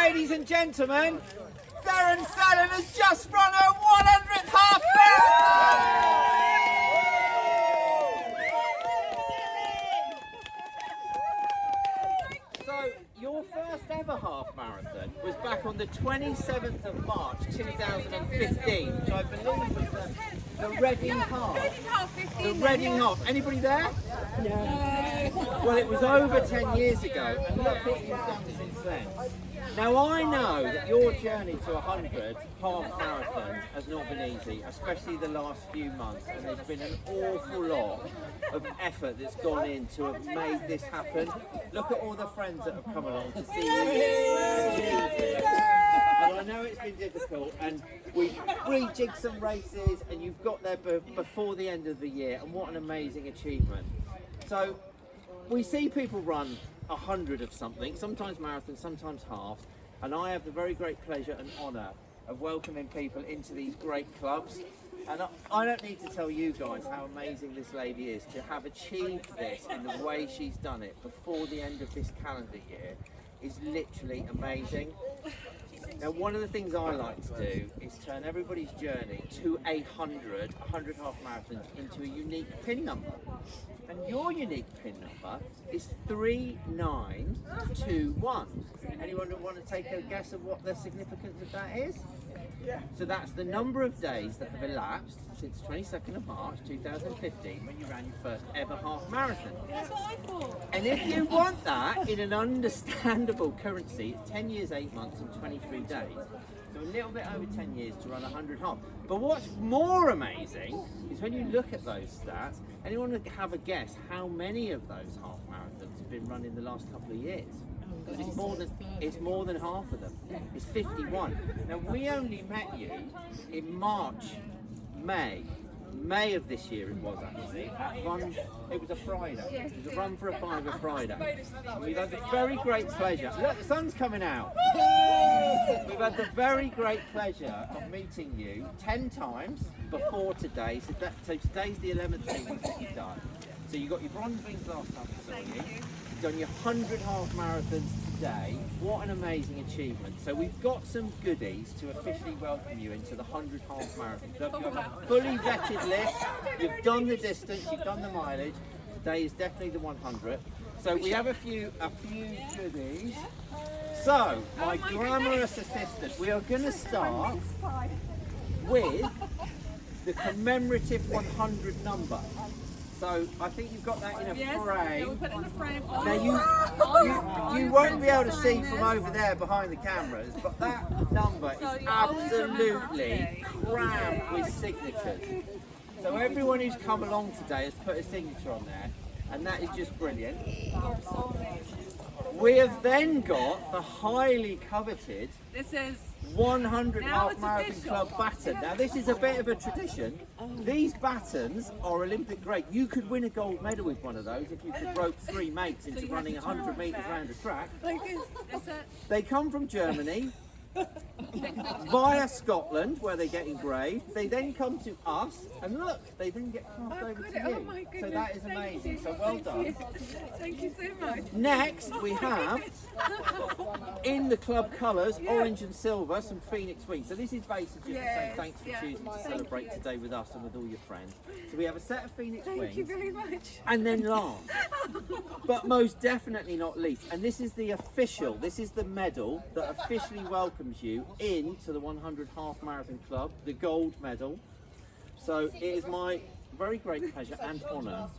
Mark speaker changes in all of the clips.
Speaker 1: Ladies and gentlemen, Selen has just run her 100th half marathon! So, your first ever half marathon was back on the 27th of March 2015, which I believe was the Reading Half. The Reading Half. Anybody there? No. Well, it was over 10 years ago, and look what you've done since then. Now, I know that your journey to 100 half marathons has not been easy, especially the last few months, and there's been an awful lot of effort that's gone in to have made this happen. Look at all the friends that have come along to see you achieve this. And I know it's been difficult, and we rejigged some races, and you've got there before the end of the year, and what an amazing achievement. So, we see people run 100 of something, sometimes marathons, sometimes halves, and I have the very great pleasure and honour of welcoming people into these great clubs. And I don't need to tell you guys how amazing this lady is to have achieved this in the way she's done it before the end of this calendar year is literally amazing. Now, one of the things I like to do is turn everybody's journey to 100 half marathons into a unique pin number. And your unique pin number is 3921. Anyone want to take a guess of what the significance of that is? Yeah. So that's the number of days that have elapsed since 22nd of March 2015 when you ran your first ever half marathon.
Speaker 2: That's what I thought.
Speaker 1: And if you want that in an understandable currency, it's 10 years, 8 months and 23 days. So a little bit over 10 years to run 100 half. But what's more amazing is when you look at those stats, anyone would have a guess how many of those half marathons have been run in the last couple of years? Because it's more than half of them. It's 51. Now, we only met you in May of this year it was actually. It was a Friday. It was a run for a fiver Friday. And we've had the very great pleasure. Look, the sun's coming out. We've had the very great pleasure of meeting you 10 times before today. So today's the 11th thing that you've done. So you got your bronze wings last time I saw you. You've done your 100 half marathons today. What an amazing achievement. So we've got some goodies to officially welcome you into the 100 half marathon. You have a fully vetted list. You've done the distance, you've done the mileage. Today is definitely the 100. So we have a few goodies. So, my glamorous assistant, we are going to start with the commemorative 100 number. So I think you've got that in a frame.
Speaker 2: We'll put it in a frame.
Speaker 1: Now you won't be able to see from over there behind the cameras, but that number is absolutely crammed with signatures. So everyone who's come along today has put a signature on there, and that is just brilliant. We have then got the highly coveted 100 half marathon club baton. Now this is a bit of a tradition. These batons are Olympic grade. You could win a gold medal with one of those if you could rope 3 mates into running 100 metres around a track. They come from Germany via Scotland where they get engraved. They then come to us and look, they then get passed over to you. So that is amazing. So well done.
Speaker 2: Thank you so much.
Speaker 1: Next we have in the club colours, orange and silver, some phoenix wings. So this is basically to say thanks for choosing to celebrate today with us and with all your friends. So we have a set of phoenix wings.
Speaker 2: Thank you very much.
Speaker 1: And then last, but most definitely not least, and this is the medal that officially welcomes you into the 100 half marathon club, the gold medal. So it is my very great pleasure and honour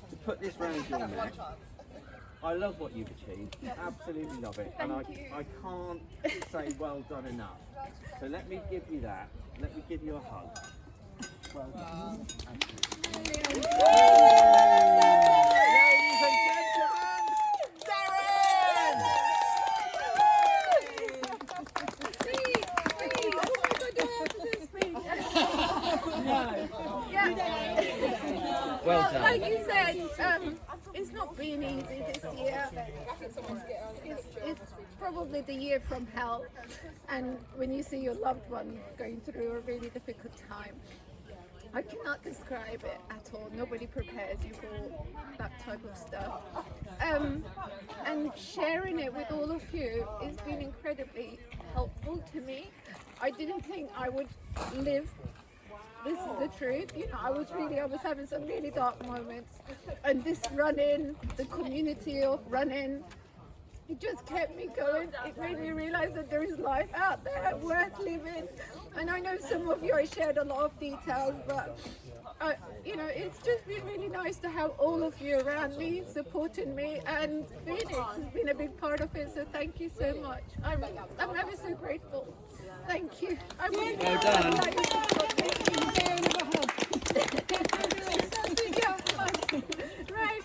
Speaker 1: to put this round your neck. I love what you've achieved, absolutely love it, and I can't say well done enough. So let me give you that, let me give you a hug. Well done. Ladies and gentlemen, Zerrin! Well done.
Speaker 2: Like you said, it's not been easy this year. It's probably the year from hell, and when you see your loved one going through a really difficult time, I cannot describe it at all. Nobody prepares you for that type of stuff. And sharing it with all of you has been incredibly helpful to me. I didn't think I would live. This is the truth. You know, I was having some really dark moments. And this running, the community of running, it just kept me going. It made me realize that there is life out there worth living. And I know some of you, I shared a lot of details, but you know, it's just been really nice to have all of you around me, supporting me, and Phoenix has been a big part of it. So thank you so much. I'm ever so grateful. Thank you. I'm really
Speaker 1: Well done.
Speaker 2: Right.